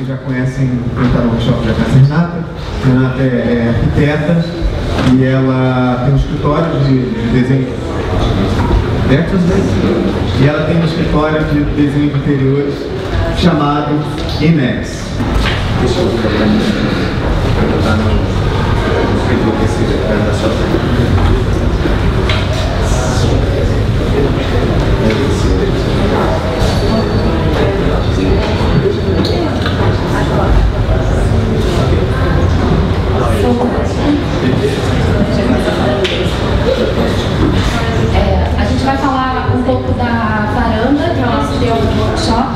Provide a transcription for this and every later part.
vocês já conhecem, quem está no workshop já conhece a Renata. Renata é arquiteta e ela tem um escritório de desenho e ela tem um escritório de desenho de interiores chamado Inex. Deixa eu botar no escritor que esse cara da sua a gente vai falar um pouco da varanda, que é o nosso tema do workshop,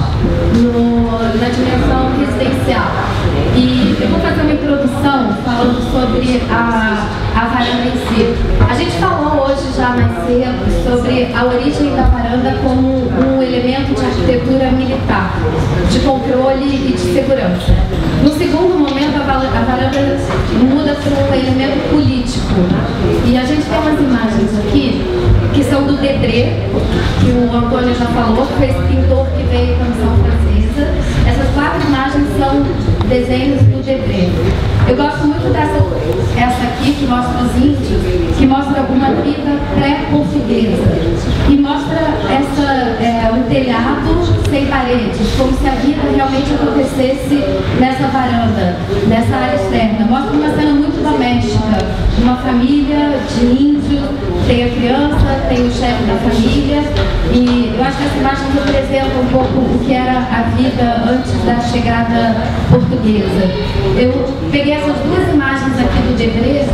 na dimensão residencial. E eu vou fazer uma introdução falando sobre a varanda em si. A gente falou hoje já mais cedo sobre a origem da varanda como um elemento de arquitetura militar, de controle e de segurança. No segundo momento, a varanda muda para um elemento político. E a gente tem umas imagens aqui que são do Debré, que o Antônio já falou, que foi esse pintor que veio com a missão francesa. Essas 4 imagens são desenhos do Debré. Eu gosto muito essa aqui, que mostra os índios, que mostra uma vida pré-portuguesa. E mostra um telhado sem paredes, como se a vida realmente acontecesse nessa varanda, nessa área externa. Mostra uma cena muito doméstica, uma família de índio, tem a criança, tem o chefe da família, e eu acho que essa imagem representa um pouco o que era a vida antes da chegada portuguesa. Eu peguei essas 2 imagens aqui do Debré,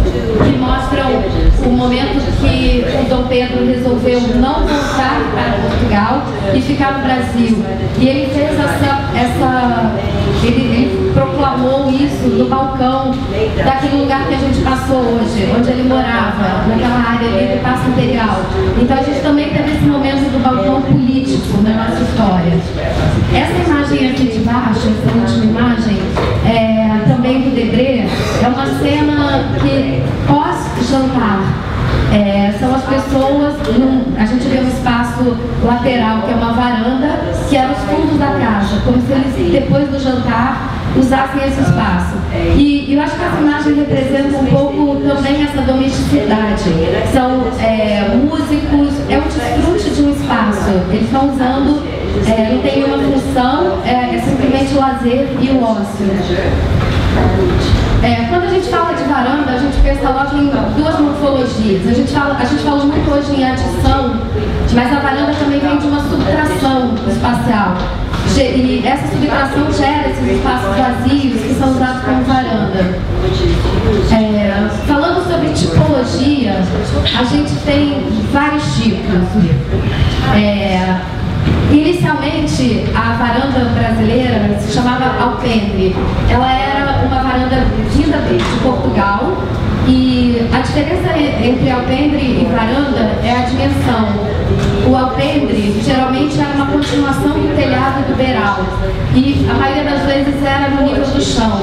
que mostram o momento que o Dom Pedro resolveu não voltar para Portugal e ficar no Brasil. E ele fez ele proclamou isso no balcão daquele lugar que a gente passou hoje, onde ele morava, naquela área ali do Paço Imperial. Então a gente também teve esse momento do balcão político na nossa história. Essa imagem aqui de baixo, essa última imagem, também do Debré, é uma cena que pós-jantar. São as pessoas, a gente vê um espaço lateral, que é uma varanda, que era os fundos da casa, como se eles, depois do jantar, usassem esse espaço. E eu acho que essa imagem representa um pouco também essa domesticidade. São músicos, é um desfrute de um espaço. Eles estão usando, não tem nenhuma função, é simplesmente o lazer e o ócio. Quando a gente fala de varanda, a gente pensa logo em 2 morfologias. A gente fala muito hoje em adição, mas a varanda também vem de uma subtração espacial. E essa subtração gera esses espaços vazios que são usados como varanda. Falando sobre tipologia, a gente tem vários tipos. Inicialmente, a varanda brasileira se chamava alpendre. Ela era uma varanda vinda de Portugal, e a diferença entre alpendre e varanda é a dimensão. O alpendre geralmente era uma continuação do telhado do beiral, e a maioria das vezes era no nível do chão.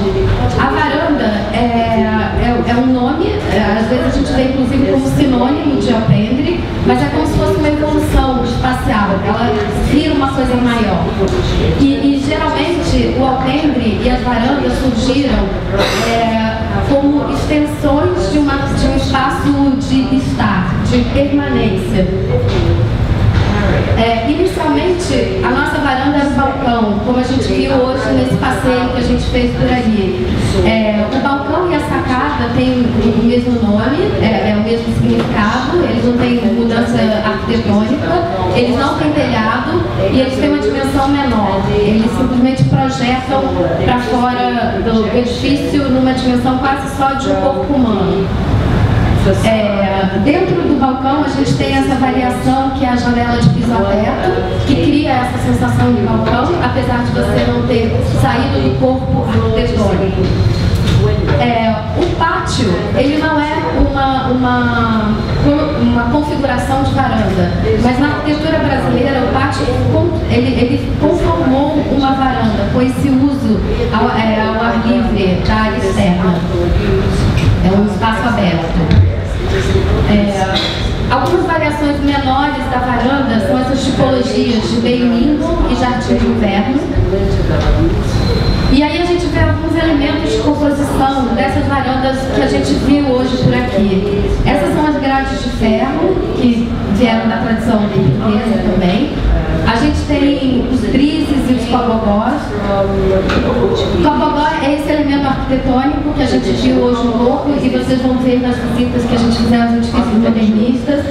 A varanda é um nome, às vezes a gente vê inclusive como sinônimo de alpendre, mas é como se fosse uma evolução espacial, ela vira uma coisa maior. E geralmente o alpendre e as varandas surgiram como extensões de um espaço de estar, de permanência. Inicialmente, a nossa varanda era o balcão, como a gente viu hoje nesse passeio que a gente fez por ali. O balcão e a sacada têm o mesmo nome, o mesmo significado, eles não têm mudança arquitetônica, eles não têm telhado e eles têm uma dimensão menor. Eles simplesmente projetam para fora do edifício numa dimensão quase só de um corpo humano. Dentro do balcão a gente tem essa variação que é a janela de piso a teto, que cria essa sensação de balcão, apesar de você não ter saído do corpo arquitetônico. O pátio, ele não é uma configuração de varanda, mas na arquitetura brasileira o pátio ele conformou uma varanda com esse uso ao ar livre da área externa. É um espaço aberto. Algumas variações menores da varanda são essas tipologias de meio ninho e jardim de inverno. E aí a gente composição dessas varandas que a gente viu hoje por aqui. Essas são as grades de ferro, que vieram da tradição portuguesa também. A gente tem os frises e os cobogós. O cobogó é esse elemento arquitetônico que a gente viu hoje um pouco e vocês vão ver nas visitas que a gente fizer aos edifícios modernistas.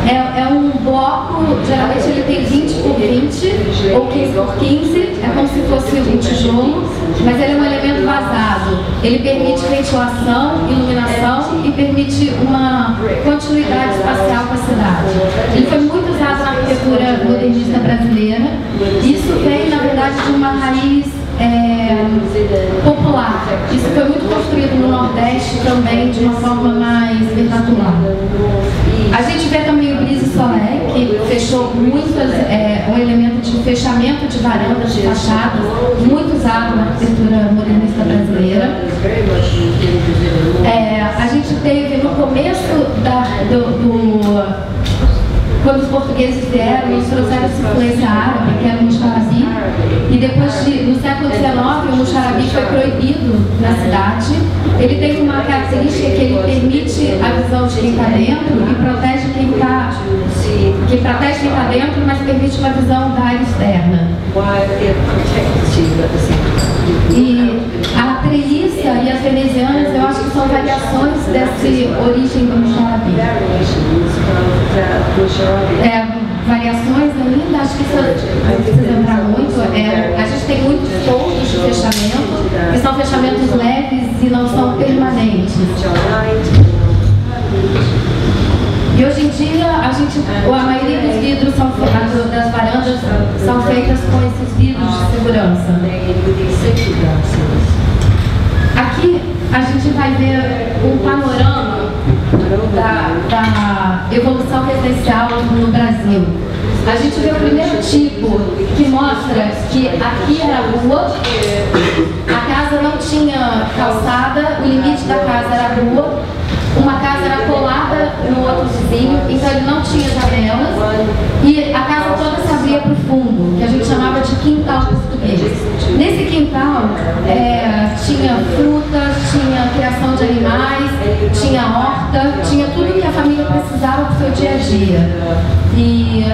É um bloco, geralmente ele tem 20 por 20 ou 15 por 15, é como se fosse um tijolo, mas ele é um elemento vazado. Ele permite ventilação, iluminação e permite uma continuidade espacial com a cidade. Ele foi muito usado na arquitetura modernista brasileira. Isso vem, na verdade, de uma raiz popular. Isso foi muito construído no Nordeste também de uma forma mais vernacular. A gente vê também o Brise Soleil, que fechou muitas, um elemento de fechamento de varandas, de fachadas, muito usado na arquitetura modernista brasileira. A gente teve no começo quando os portugueses vieram, eles trouxeram essa influência árabe, que era o muxarabi, e depois, no século XIX, o muxarabi foi proibido na cidade. Ele tem uma característica que ele permite a visão de quem está dentro e protege quem está dentro, mas permite uma visão da área externa. E a treliça e as venezianas, eu acho que são variações dessa origem do muxarabi. Variações ainda, acho que isso não precisa lembrar muito. A gente tem muitos pontos de fechamento, que são fechamentos leves e não são permanentes. E hoje em dia, a maioria dos vidros das varandas são feitas com esses vidros de segurança. Aqui a gente vai ver um panorama da evolução residencial no Brasil. A gente vê o primeiro tipo, que mostra que aqui era a rua, a casa não tinha calçada, o limite da casa era a rua, uma casa era colada no outro vizinho, então ele não tinha janelas e a casa toda se abria para o fundo, que a gente chamava de quintal português. Nesse quintal tinha frutas, tinha criação de animais, tinha horta, tinha tudo que a família precisava para o seu dia a dia. E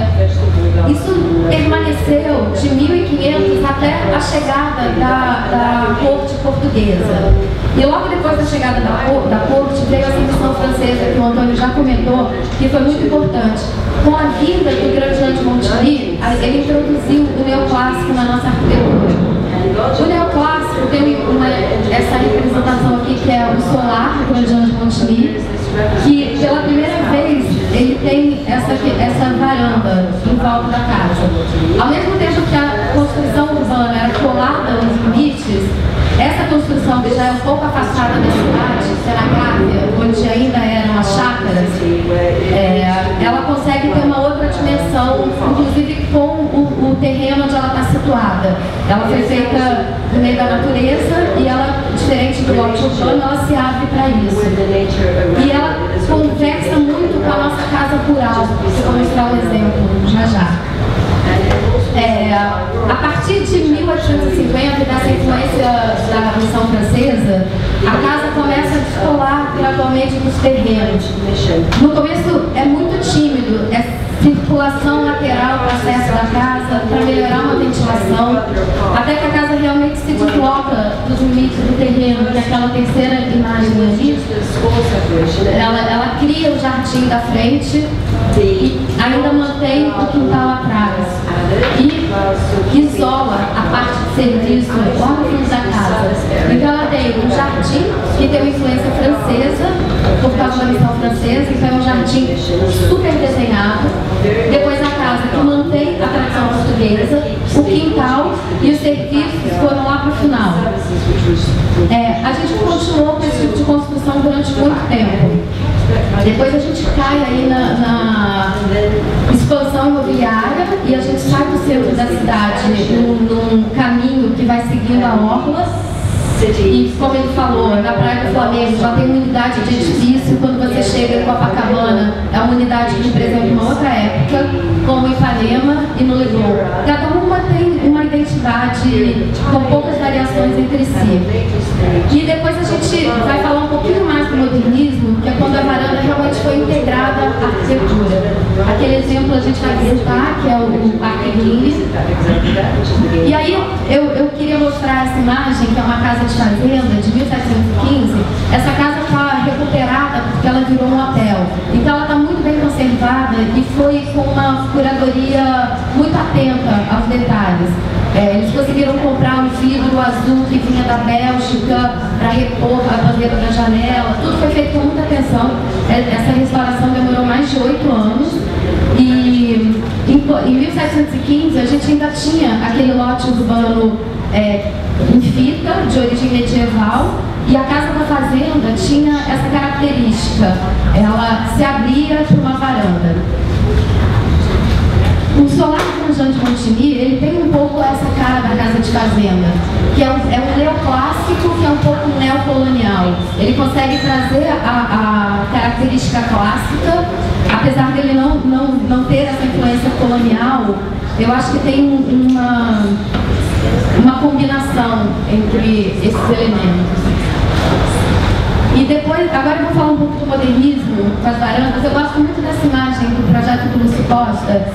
isso permaneceu de 1500 até a chegada da corte portuguesa. E logo depois da chegada da corte veio a Revolução Francesa, que o Antônio já comentou, que foi muito importante. Com a vinda do grande Jean de Montigny, ele introduziu o neoclássico na nossa arquitetura. O neoclássico tem essa representação aqui, que é o solar do grande Jean de Montigny, que pela primeira vez ele tem essa varanda em volta da casa. Ao mesmo tempo que a construção urbana era colada nos limites, essa construção, que já é um pouco afastada da cidade, que era a Gávea, onde ainda eram as chácaras, ela consegue ter uma outra dimensão, inclusive com o terreno onde ela está situada. Ela foi feita no meio da natureza e ela, diferente do lote urbano, ela se abre para isso. E ela conversa muito com a nossa casa rural, que eu vou mostrar um exemplo já já. A partir de 1850, dessa influência da Revolução Francesa, a casa começa a descolar gradualmente dos terrenos. No começo é muito tímido, circulação lateral para acesso da casa, para melhorar uma ventilação, até que a casa realmente se desloca dos limites do terreno, que é aquela terceira imagem ali. Ela cria o jardim da frente e ainda mantém o quintal atrás. E isola a parte de serviço lá no fundo da casa. Então ela tem um jardim que tem uma influência francesa, por causa da missão francesa, então é um jardim super desenhado. Depois a casa que mantém a tradição portuguesa, o quintal e os serviços foram lá para o final. A gente continuou com esse tipo de construção durante muito tempo. Depois a gente cai aí na expansão imobiliária e a gente sai do centro da cidade num caminho que vai seguindo a orla, E como ele falou, na Praia do Flamengo já tem uma unidade de edifício. Quando você chega em Copacabana, é uma unidade que representa uma outra época, como em Ipanema e no Leblon. Cada uma tem uma identidade com poucas variações entre si. E depois a gente vai falar um pouquinho mais do modernismo, que é quando a varanda realmente foi integrada à arquitetura. Aquele exemplo a gente vai visitar, que é o Parque Guilherme. E aí eu queria mostrar essa imagem, que é uma casa de fazenda de 1715. Essa casa está recuperada porque ela virou um hotel. Então ela está muito bem conservada e foi com uma curadoria muito atenta aos detalhes. Eles conseguiram comprar um vidro azul que vinha da Bélgica para repor a bandeira da janela. Tudo foi feito com muita atenção. Essa restauração demorou mais de 8 anos. E em 1715 a gente ainda tinha aquele lote urbano em fita, de origem medieval. E a casa da fazenda tinha essa característica. Ela se abria para uma varanda. O Solar Jean de Montigny, ele tem um pouco essa cara da casa de fazenda, que é um neoclássico, que é um pouco neocolonial. Ele consegue trazer a característica clássica, apesar dele não ter essa influência colonial. Eu acho que tem uma combinação entre esses elementos. E depois, agora eu vou falar um pouco do modernismo com as varandas. Eu gosto muito dessa imagem do projeto do Lúcio Costa.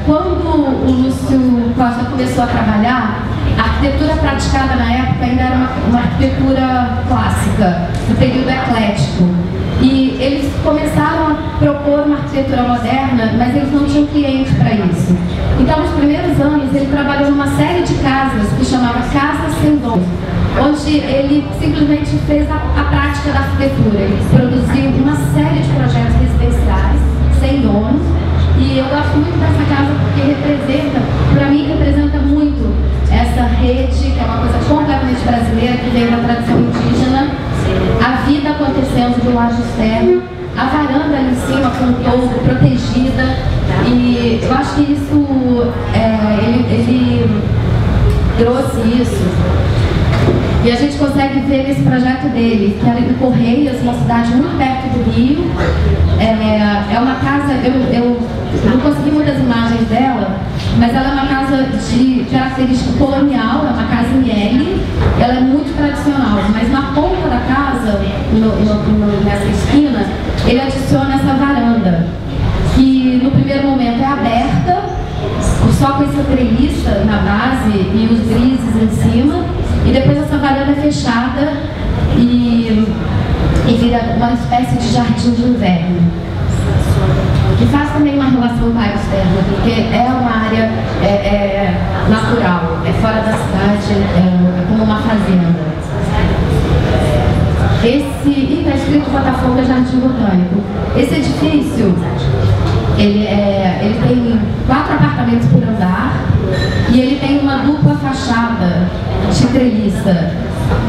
Quando o Lúcio Costa começou a trabalhar, a arquitetura praticada na época ainda era uma arquitetura clássica, do período eclético. E eles começaram a propor uma arquitetura moderna, mas eles não tinham cliente para isso. Então, nos primeiros anos, ele trabalhou numa série de casas que chamava Casas Sem Dono, onde ele simplesmente fez a prática da arquitetura. Ele produziu uma série de projetos residenciais sem dono. E eu gosto muito dessa casa porque para mim representa muito essa rede, que é uma coisa completamente brasileira, que veio da tradição indígena, a vida acontecendo do lado externo, a varanda ali em cima com o toldo protegida. E eu acho que isso, ele trouxe isso. E a gente consegue ver nesse projeto dele, que era em Correias, uma cidade muito perto do Rio. É uma casa, eu não consegui muitas imagens dela, mas ela é uma casa de característica colonial, é uma casa em L, ela é muito tradicional, mas na ponta da casa, nessa esquina, ele adiciona essa varanda, que no primeiro momento é aberta, só com essa treliça na base e os grises em cima, e depois essa varanda é fechada e vira uma espécie de jardim de inverno. Que faz também uma relação com a área externa, porque é uma área natural, é fora da cidade, é como uma fazenda. E está escrito Botafogo Jardim Botânico. Esse edifício, ele tem 4 apartamentos por andar e ele tem uma dupla fachada de treliça.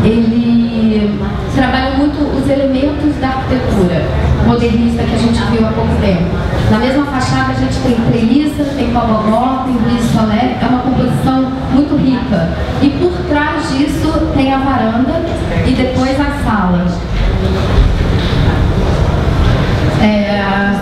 Ele trabalha muito os elementos da arquitetura modernista que a gente viu há pouco tempo. Na mesma fachada a gente tem treliça, tem cobogó, tem Luiz Solé, é uma composição muito rica. E por trás disso tem a varanda e depois a sala.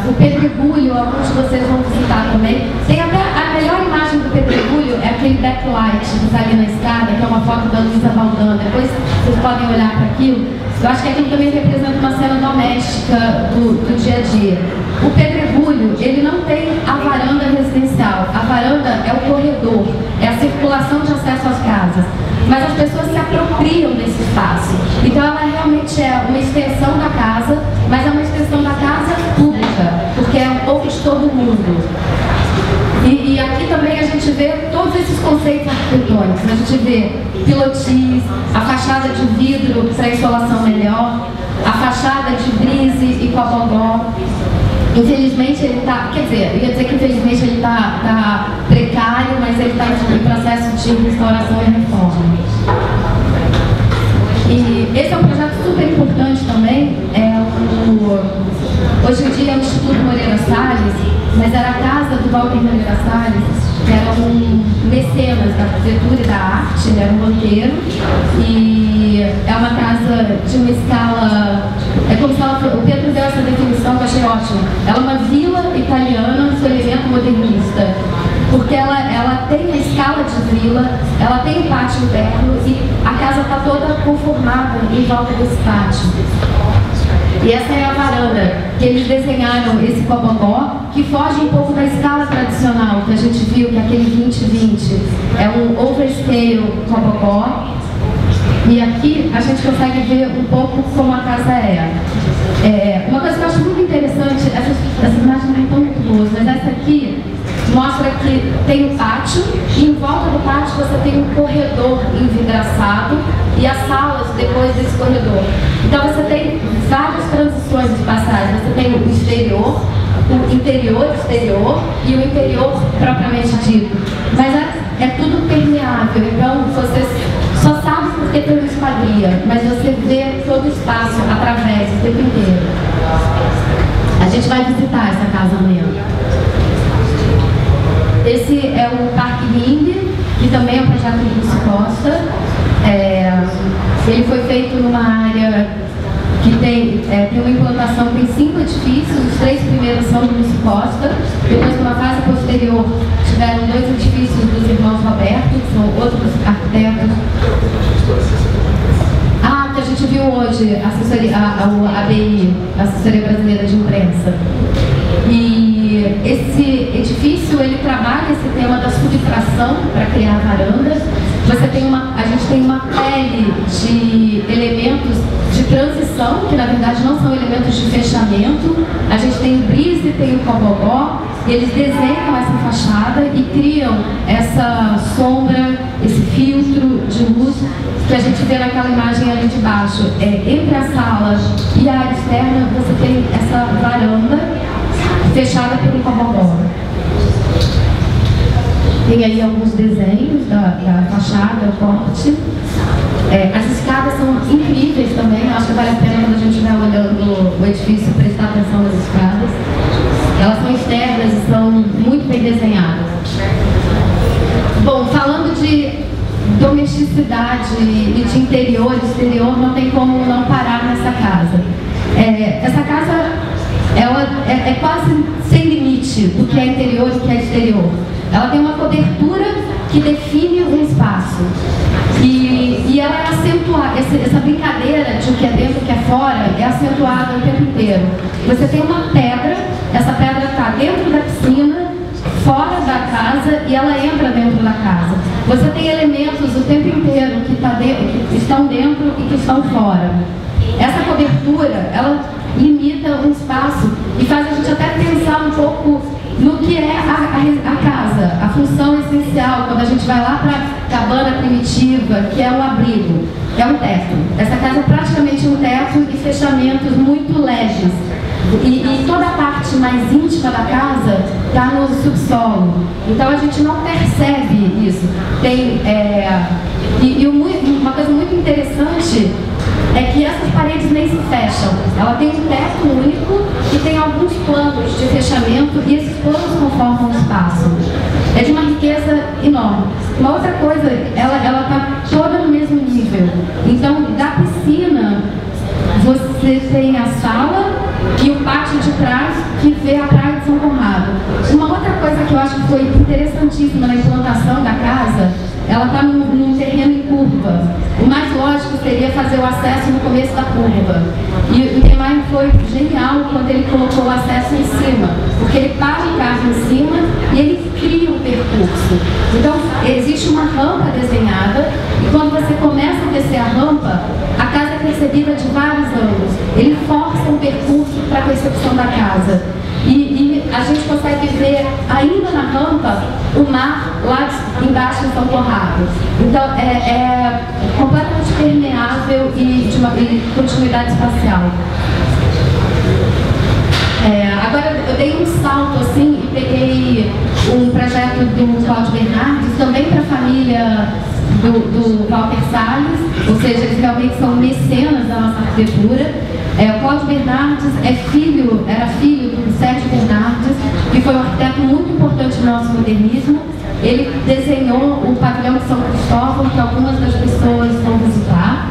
O Pedregulho, alguns de vocês vão visitar também. Tem até a melhor imagem do Pedregulho, é aquele backlight que está ali na escada, que é uma foto da Luísa Valdan. Depois vocês podem olhar para aquilo. Eu acho que aquilo também representa uma cena doméstica do dia a dia. O Pedregulho, ele não tem a varanda residencial. A varanda é o corredor, é a circulação de acesso às casas. Mas as pessoas se apropriam desse espaço. Então ela realmente é uma extensão da casa, mas é uma extensão da casa pública, porque é um pouco de todo mundo. E aqui também a gente vê todos esses conceitos arquitetônicos. A gente vê pilotis, a fachada de vidro para insolação melhor, a fachada de brise e cobogó. Infelizmente ele está, quer dizer, eu ia dizer que infelizmente ele está precário, mas ele está em processo de restauração e reforma. E esse é um projeto super importante também, hoje em dia é o Instituto Moreira Salles, mas era a casa do Walter Moreira Salles, que era um mecenas da arquitetura e da arte, ele era um banqueiro, e escala, é como se ela, o Pedro deu essa definição que eu achei ótima. Ela é uma vila italiana no seu elemento modernista, porque ela tem a escala de vila, ela tem o pátio interno e a casa está toda conformada em volta desse pátio. E essa é a varanda, que eles desenharam esse cobogó, que foge um pouco da escala tradicional que a gente viu, que é aquele 20-20. É um overscale cobogó. E aqui a gente consegue ver um pouco como a casa é. Uma coisa que eu acho muito interessante, essas imagens não estão muito boas, mas essa aqui mostra que tem um pátio e em volta do pátio você tem um corredor envidraçado e as salas depois desse corredor. Então você tem várias transições espaciais. Você tem o exterior, o interior, exterior e o interior propriamente dito. Mas é tudo permeável, então você só sabe porque tem uma esquadria, mas você vê todo o espaço através o tempo inteiro. A gente vai visitar essa casa amanhã. Esse é o Parque Ring, que também é um projeto do Lúcio Costa. Ele foi feito numa área que tem uma implantação, tem 5 edifícios, os 3 primeiros são do Lúcio Costa. Depois, numa fase posterior, tiveram 2 edifícios dos irmãos Roberto, que são outros arquitetos. Que a gente viu hoje, a ABI, Assessoria Brasileira de Imprensa. E esse edifício, ele trabalha esse tema da subtração para criar varandas. A gente tem uma pele de elementos de transição, que na verdade não são elementos de fechamento. A gente tem o brise, tem o cobogó, e eles desenham essa fachada e criam essa sombra, esse filtro de luz que a gente vê naquela imagem ali de baixo. Entre a sala e a área externa, você tem essa varanda fechada pelo cobogó. Tem aí alguns desenhos da fachada, o corte. As escadas são incríveis também. Acho que vale a pena, quando a gente estiver olhando o edifício, prestar atenção nas escadas. Elas são externas e são muito bem desenhadas. Bom, falando de domesticidade e de interior, exterior, não tem como não parar nessa casa. Essa casa, ela é quase sem limite do que é interior e do que é exterior. Ela tem uma cobertura que define um espaço. E ela é acentuada, essa brincadeira de o que é dentro e o que é fora é acentuada o tempo inteiro. Você tem uma pedra, essa pedra está dentro da piscina, fora da casa, e ela entra dentro da casa. Você tem elementos o tempo inteiro que estão dentro e que estão fora. Essa cobertura, ela limita um espaço e faz a gente até pensar um pouco no que é a casa, a função essencial, quando a gente vai lá para a cabana primitiva, que é um abrigo, é um teto. Essa casa é praticamente um teto e fechamentos muito leves. E toda a parte mais íntima da casa está no subsolo. Então a gente não percebe isso. Uma coisa muito interessante é que essas paredes nem se fecham. Ela tem um teto único e tem alguns planos de fechamento, e esses planos conformam o espaço. É de uma riqueza enorme. Uma outra coisa, ela está toda no mesmo nível. Então, da piscina, você tem a sala e o pátio de trás, que vê a praia de São Conrado. Uma outra coisa que eu acho que foi interessantíssima na implantação da casa, ela está num terreno em curva. O mais lógico seria fazer o acesso no começo da curva. E o Niemeyer foi genial quando ele colocou o acesso em cima, porque ele para o carro em cima e ele cria um percurso. Então, existe uma rampa desenhada, e quando você começa a descer a rampa, a casa é percebida de vários ângulos. Ele força um percurso para a percepção da casa. E a gente consegue ver, ainda na rampa, o mar lá embaixo em São Conrado. Então, é completamente permeável e de continuidade espacial. Agora, eu dei um salto assim e peguei um projeto do Cláudio Bernardes, também para a família do Walter Salles, ou seja, eles realmente são mecenas da nossa arquitetura. O Cláudio Bernardes era filho do Sérgio Bernardes, que foi um arquiteto muito importante no nosso modernismo. Ele desenhou o pavilhão de São Cristóvão, que algumas das pessoas vão visitar.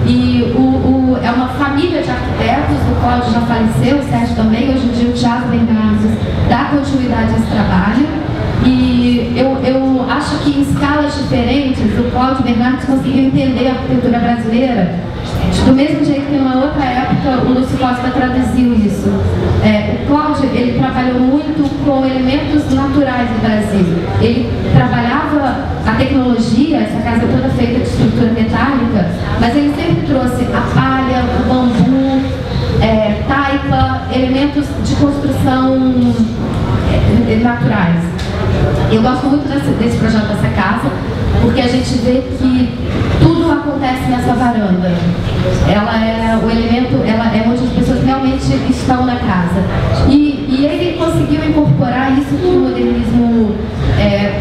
E é uma Cláudio já faleceu, o Sérgio também. Hoje em dia o Thiago Bernardes dá continuidade a esse trabalho. E eu acho que em escalas diferentes o Cláudio Bernardes conseguiu entender a arquitetura brasileira do mesmo jeito que numa outra época o Lúcio Costa traduziu isso. O Cláudio, ele trabalhou muito com elementos naturais do Brasil. Ele trabalhava a tecnologia, essa casa toda feita de estrutura metálica, mas ele sempre trouxe a palha, o bambu, taipa, elementos de construção naturais. Eu gosto muito desse projeto dessa casa, porque a gente vê que tudo acontece nessa varanda. Ela é o elemento, ela é onde as pessoas realmente estão na casa. E ele conseguiu incorporar isso que o modernismo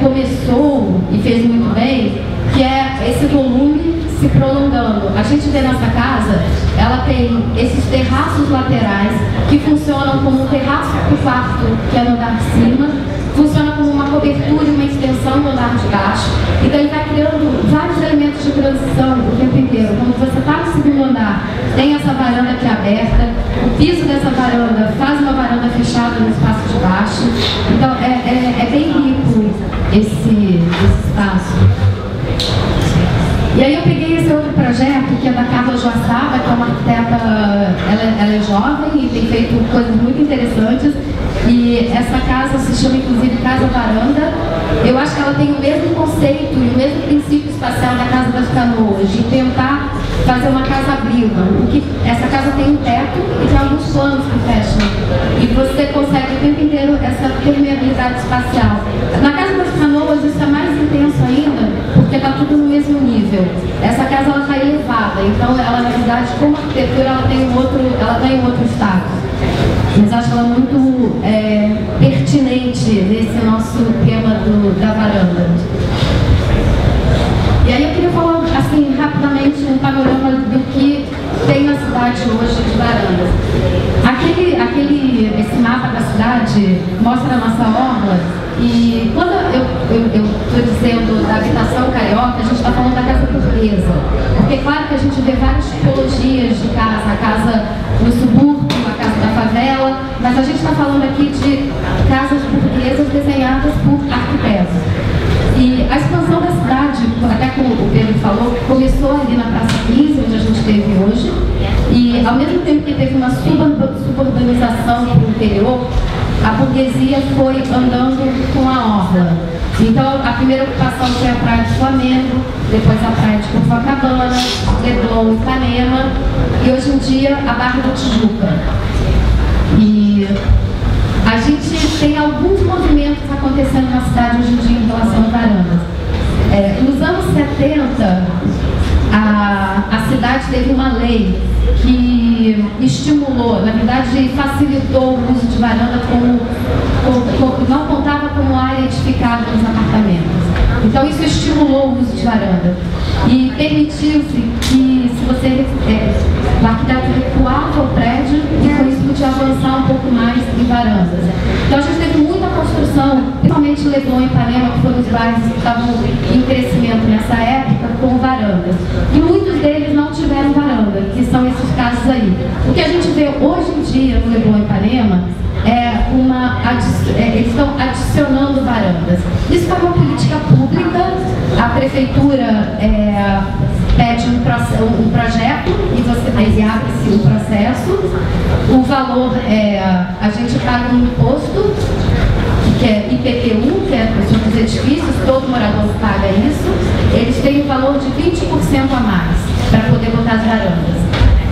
começou e fez muito bem, que é esse volume se prolongando. A gente vê nessa casa, ela tem esses terraços laterais que funcionam como um terraço para o quarto, que é no andar de cima, funciona como uma cobertura e uma extensão no andar de baixo. Então ele vai criando vários elementos de transição o tempo inteiro. Quando você está no segundo andar, tem essa varanda aqui aberta, o piso dessa varanda faz uma varanda fechada no espaço de baixo. Então é bem rico esse espaço. E aí eu peguei esse outro projeto, que é da Carla Joaçaba, que é uma arquiteta, ela é jovem e tem feito coisas muito interessantes. E essa casa se chama inclusive Casa Varanda. Eu acho que ela tem o mesmo conceito e o mesmo princípio espacial da Casa das Canoas, de tentar fazer uma casa-abrigo. Essa casa tem um teto e tem alguns planos que fecham. E você consegue o tempo inteiro essa permeabilidade espacial. Na Casa das Canoas isso é mais intenso ainda, porque está tudo no mesmo nível. Essa casa está elevada, então ela, na verdade, como arquitetura, ela tem um outro status. Mas acho ela muito pertinente nesse nosso tema da varanda. E aí eu queria falar, assim, rapidamente um panorama do que tem na cidade hoje de varandas. Esse mapa da cidade mostra a nossa orla. E quando eu estou dizendo da habitação carioca, a gente está falando da casa burguesa. Porque claro que a gente vê várias tipologias de casa, a casa no subúrbio, a casa da favela, mas a gente está falando aqui de casas burguesas desenhadas por arquitetos. E a expansão da cidade, até como o Pedro falou, começou ali na Praça 15, onde a gente esteve hoje, e ao mesmo tempo que teve uma suburbanização para o interior, a burguesia foi andando com a orla. Então, a primeira ocupação foi a Praia do Flamengo, depois a Praia de Copacabana, Leblon, Ipanema, e hoje em dia a Barra da Tijuca. E a gente tem alguns movimentos acontecendo na cidade hoje em dia em relação a varandas. Nos anos 70, a cidade teve uma lei que estimulou, na verdade facilitou o uso de varanda não contava como área edificada nos apartamentos. Então isso estimulou o uso de varanda e permitiu-se que, se você o arquiteto recuava o prédio e com isso podia avançar um pouco mais em varandas. Então a gente teve muita construção, principalmente Leblon e Ipanema, que foram os bairros que estavam em crescimento nessa época, com varandas. E muitos deles não tiveram varanda, que são esses casos aí. O que a gente vê hoje em dia no Leblon e Ipanema eles estão adicionando varandas. Isso foi uma política pública, a prefeitura pede um projeto e ele abre-se o processo. O valor a gente paga um imposto, que é IPTU, que é dos edifícios, todo morador paga isso. Eles têm um valor de 20% a mais para poder botar as varandas.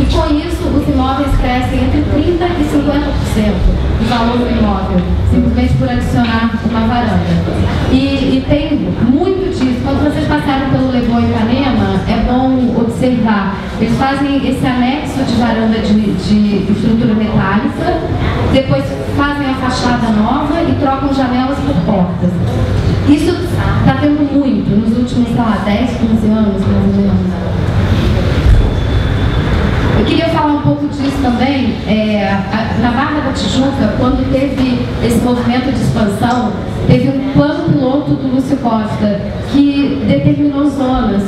E com isso, os imóveis crescem entre 30% e 50% do valor do imóvel, simplesmente por adicionar uma varanda. E tem muito disso. Quando vocês passaram pelo Leblon e Ipanema, é bom observar. Eles fazem esse anexo de varanda de estrutura metálica, depois fazem a fachada nova e trocam janelas por portas. Isso está tendo muito nos últimos, sei lá, 10, 15 anos, mais ou menos. Eu queria falar um pouco disso também. Na Barra da Tijuca, quando teve esse movimento de expansão, teve um plano piloto do Lúcio Costa que determinou zonas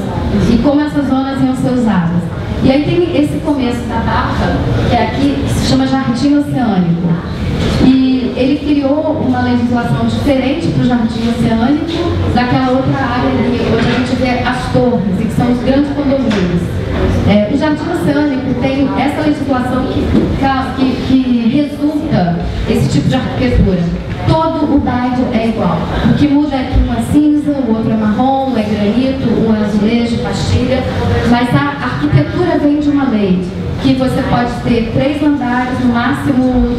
e como essas zonas iam ser usadas. E aí tem esse começo da Barra, que é aqui se chama Jardim Oceânico. E ele criou uma legislação diferente para o Jardim Oceânico daquela outra área ali, onde a gente vê as torres, que são os grandes condomínios. O Jardim Oceânico tem essa legislação que resulta esse tipo de arquitetura. Todo o bairro é igual. O que muda é que um é cinza, o outro é marrom, um é granito, um é azulejo, pastilha. Mas a arquitetura vem de uma lei, que você pode ter 3 andares, no máximo,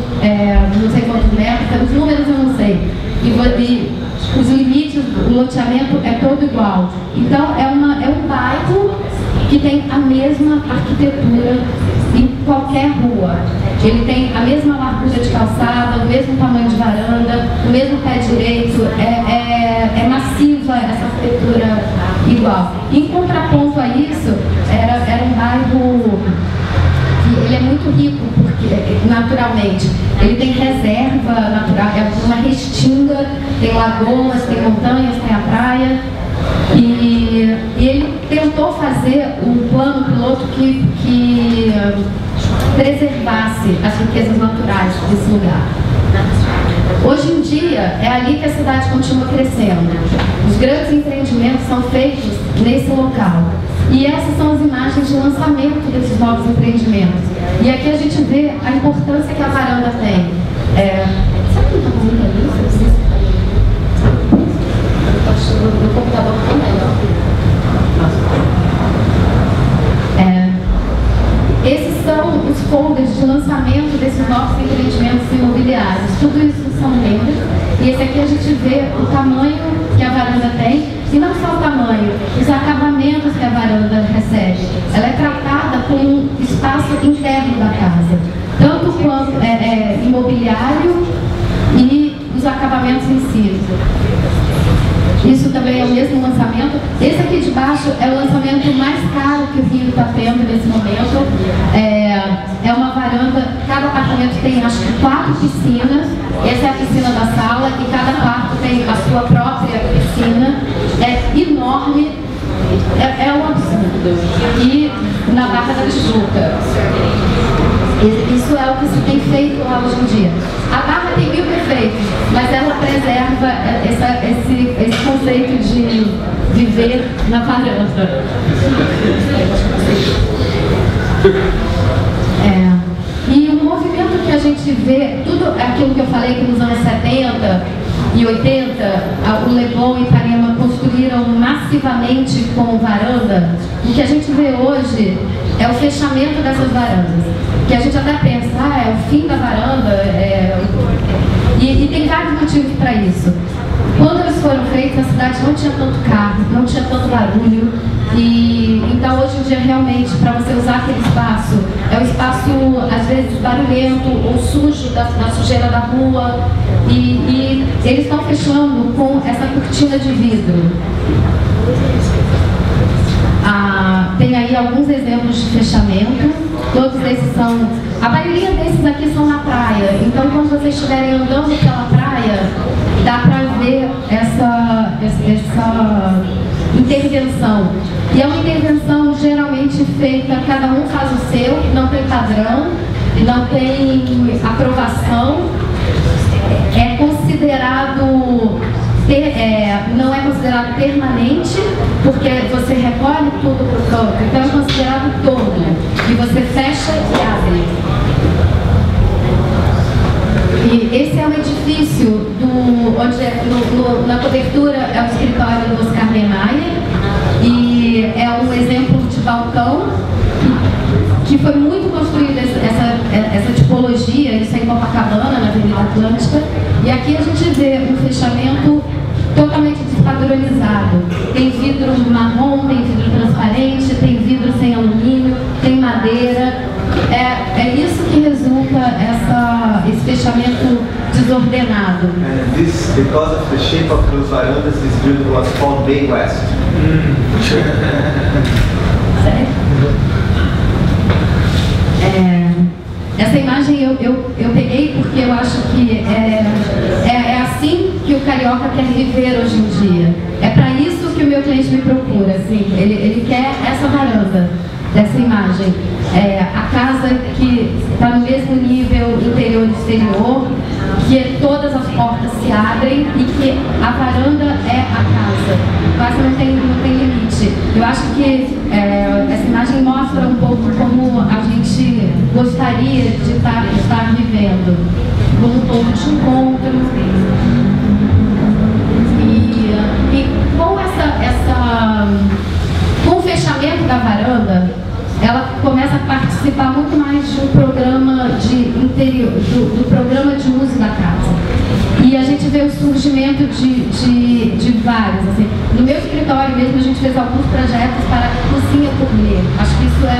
não sei quantos metros, os números eu não sei. E os limites, o loteamento é todo igual. Então, é um bairro que tem a mesma arquitetura em qualquer rua. Ele tem a mesma largura de calçada, o mesmo tamanho de varanda, o mesmo pé direito, é massiva essa arquitetura igual. Em contraponto a isso, era um bairro que ele é muito rico, porque naturalmente ele tem reserva natural, é uma restinga, tem lagoas, tem montanhas, tem a praia. E ele tentou fazer um plano piloto que preservasse as riquezas naturais desse lugar. Hoje em dia, é ali que a cidade continua crescendo. Os grandes empreendimentos são feitos nesse local. E essas são as imagens de lançamento desses novos empreendimentos. E aqui a gente vê a importância que a varanda tem. Sabe o que está fazendo ali? No computador também, esses são os folders de lançamento desses novos empreendimentos imobiliários. Tudo isso são lendas. E esse aqui a gente vê o tamanho que a varanda tem. E não só o tamanho, os acabamentos que a varanda recebe. Ela é tratada como um espaço interno da casa. Tanto quanto imobiliário e os acabamentos em si. Isso também é o mesmo lançamento. Esse aqui de baixo é o lançamento mais caro que o Rio está tendo nesse momento. É uma varanda, cada apartamento tem acho que 4 piscinas. Essa é a piscina da sala e cada quarto tem a sua própria piscina. É enorme, é um absurdo. E na Barra da Tijuca. Isso é o que se tem feito lá hoje em dia. A Barra tem 1000 defeitos, mas ela preserva esse conceito de viver na varanda. E o movimento que a gente vê, tudo aquilo que eu falei que nos anos 70 e 80, o Leblon e Ipanema construíram massivamente com varanda. O que a gente vê hoje é o fechamento dessas varandas. Que a gente até pensa, é o fim da varanda, e tem vários motivos para isso. Quando eles foram feitos, a cidade não tinha tanto carro, não tinha tanto barulho, e então hoje em dia realmente, para você usar aquele espaço, é um espaço às vezes barulhento ou sujo da sujeira da rua, e eles estão fechando com essa cortina de vidro. Tem aí alguns exemplos de fechamento, todos esses são... A maioria desses aqui são na praia, então quando vocês estiverem andando pela praia, dá para ver essa intervenção. E é uma intervenção geralmente feita, cada um faz o seu, não tem padrão, não tem aprovação, é considerado... não é considerado permanente, porque você recolhe tudo para o campo, então é considerado todo, e você fecha e abre. E esse é um edifício onde na cobertura é o escritório do Oscar Niemeyer, e é um exemplo de balcão que foi muito construída essa tipologia, isso é em Copacabana, na Avenida Atlântica, e aqui a gente vê um fechamento totalmente despadronizado. Tem vidro marrom, tem vidro transparente, tem vidro sem alumínio, tem madeira. É isso que resulta esse fechamento desordenado. And this, because of the shape of those varandas, this building was called Bay West. Sério? Essa imagem eu peguei porque eu acho que é assim que o carioca quer viver hoje em dia. É para isso que o meu cliente me procura, assim. Ele quer essa varanda. dessa imagem. A casa que está no mesmo nível interior e exterior, que todas as portas se abrem e que a varanda é a casa. Quase não tem limite. Eu acho que essa imagem mostra um pouco como a gente gostaria de estar vivendo. Como um ponto de encontro. E com o fechamento da varanda, ela começa a participar muito mais de um programa de interior, do programa de uso da casa. E a gente vê o surgimento de vários. Assim. No meu escritório mesmo, a gente fez alguns projetos para cozinha gourmet. Acho que isso é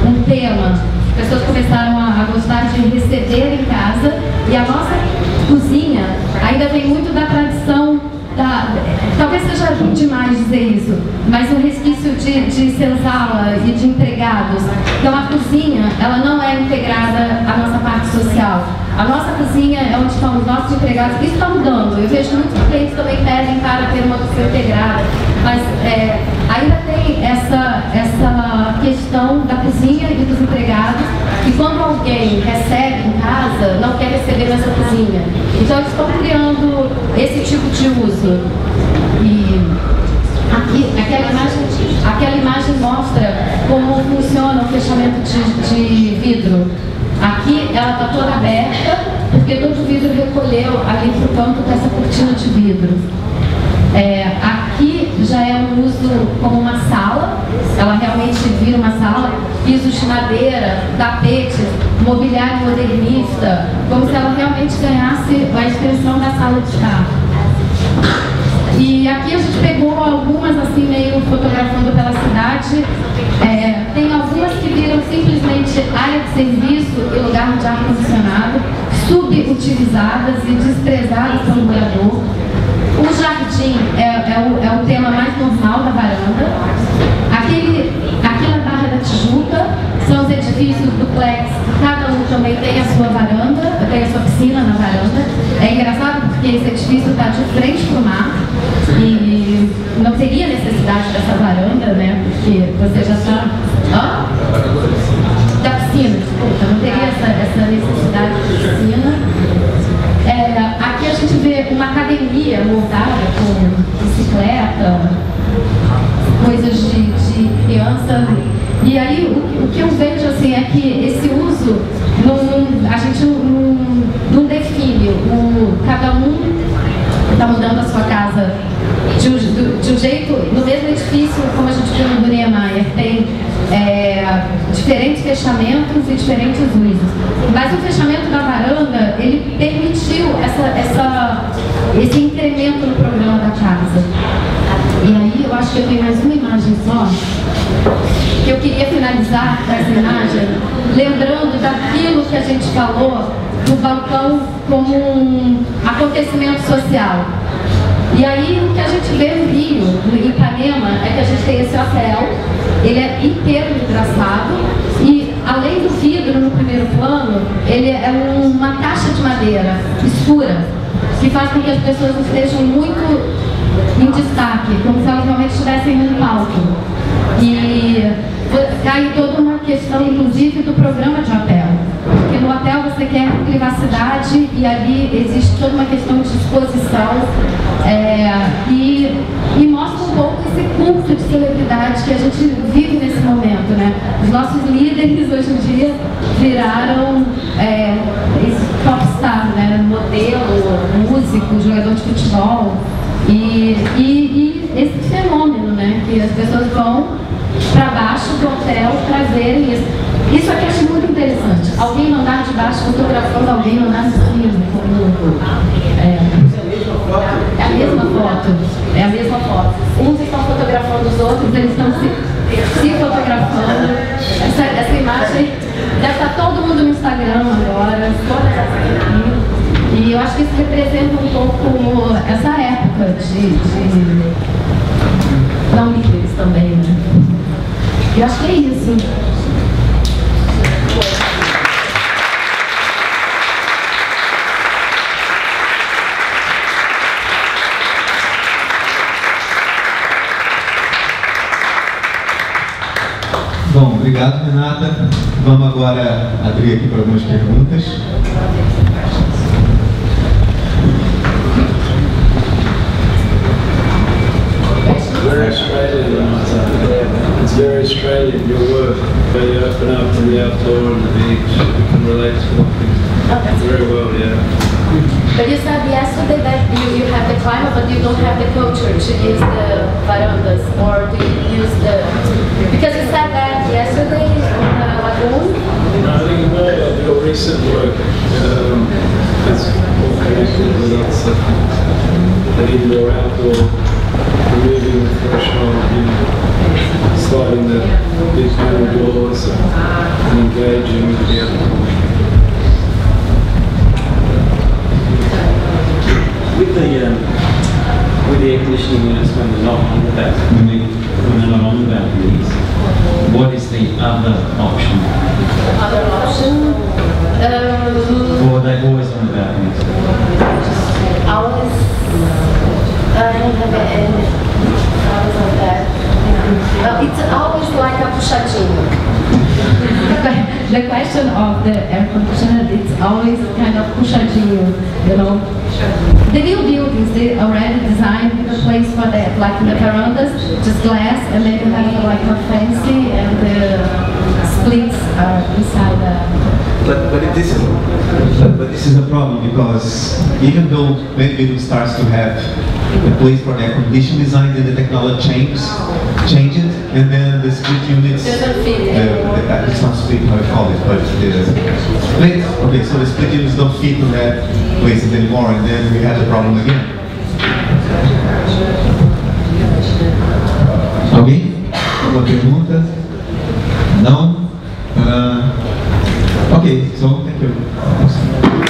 um tema. As pessoas começaram a gostar de receber em casa. E a nossa cozinha ainda vem muito da tradição. Talvez seja demais dizer isso, mas um resquício de senzala e de empregados. Então a cozinha, ela não é integrada à nossa parte social. A nossa cozinha é onde estão os nossos empregados. Isso está mudando. Eu vejo muitos clientes também pedem para ter uma cozinha integrada, mas ainda tem essa questão da cozinha e dos empregados, e quando alguém recebe em casa, não quer receber nessa cozinha. Então eles estão criando esse tipo de uso. E aquela imagem mostra como funciona o fechamento de vidro. Aqui ela está toda aberta, porque todo o vidro recolheu ali para o canto dessa cortina de vidro. Aqui já é um uso como uma sala, ela realmente vira uma sala, pisos de madeira, tapetes, mobiliário modernista, como se ela realmente ganhasse a extensão da sala de estar. E aqui a gente pegou algumas assim meio fotografando pela cidade. Tem algumas que viram simplesmente área de serviço e lugar de ar-condicionado, subutilizadas e desprezadas pelo morador. O jardim é o tema mais normal da varanda. Aqui na Barra da Tijuca são os edifícios duplex, cada um também tem a sua varanda, tem a sua piscina na varanda. É engraçado porque esse edifício está de frente para o mar e não teria necessidade dessa varanda, né? Porque você já está... Da piscina, desculpa, não teria essa necessidade de piscina. Aqui a gente vê uma academia montada com bicicleta, coisas de criança. E aí o que eu vejo assim, é que esse uso, a gente não define. Cada um está mudando a sua casa de um jeito, no mesmo edifício, como a gente viu no Niemeyer, tem diferentes fechamentos e diferentes usos. Mas o fechamento da varanda, ele permitiu esse incremento no programa da casa. E aí eu acho que eu tenho mais uma imagem só, que eu queria finalizar essa imagem, lembrando daquilo que a gente falou do balcão como um acontecimento social. E aí o que a gente vê no Rio, em Ipanema, é que a gente tem esse hotel, ele é inteiro vidraçado e além do vidro no primeiro plano, ele é uma caixa de madeira escura, que faz com que as pessoas estejam muito em destaque, como se elas realmente estivessem no palco. E cai toda uma questão, inclusive, do programa de hotel. Porque no hotel você quer privacidade e ali existe toda uma questão de exposição e mostra um pouco esse culto de celebridade que a gente vive nesse momento, né? Os nossos líderes hoje em dia viraram esse popstar, né? Modelo, músico, jogador de futebol. E esse fenômeno, né? Que as pessoas vão para baixo do hotel para verem isso. Isso aqui eu achei muito interessante. Alguém no andar de baixo fotografando alguém no andar de cima. É a mesma foto. É a mesma foto. Uns estão fotografando os outros, eles estão se fotografando. Essa imagem deve estar todo mundo no Instagram agora, todas essas aqui. E eu acho que isso representa um pouco essa época de não líderes também, né? Eu acho que é isso. Obrigado, Renata. Vamos agora abrir aqui para algumas perguntas. Very Australian, it's very Australian, your work. Where you open up in the outdoor and the beach, you can relate to it very well, yeah. But you said yesterday that you have the climate, but you don't have the culture to use the verandas, or do you use the... Because you said that yesterday on the lagoon. I think more of your recent work is more connected with us, the indoor-outdoor, removing the threshold, sliding the big panel doors and engaging with the other. With the air conditioning units when they're not on the when they're not on the balconies, what is the other option? Other option? Or are they always on the balconies? Always. I don't have any. Always on that. It's always like a puxadinho. The question of the air conditioner, it's always kind of puxadinho, you know. The new buildings, they already designed the place for that, like the verandas, just glass, and then you have like a fancy, and the splits are inside the... But this is a problem, because even though many buildings starts to have a place for air conditioning design, then the technology change it, and then the split units, doesn't fit it's not split, how you call it, but the split, okay, so the split units don't fit in that places anymore, and then we have the problem again. Alguém? Alguma pergunta? Não? Ok, so thank you.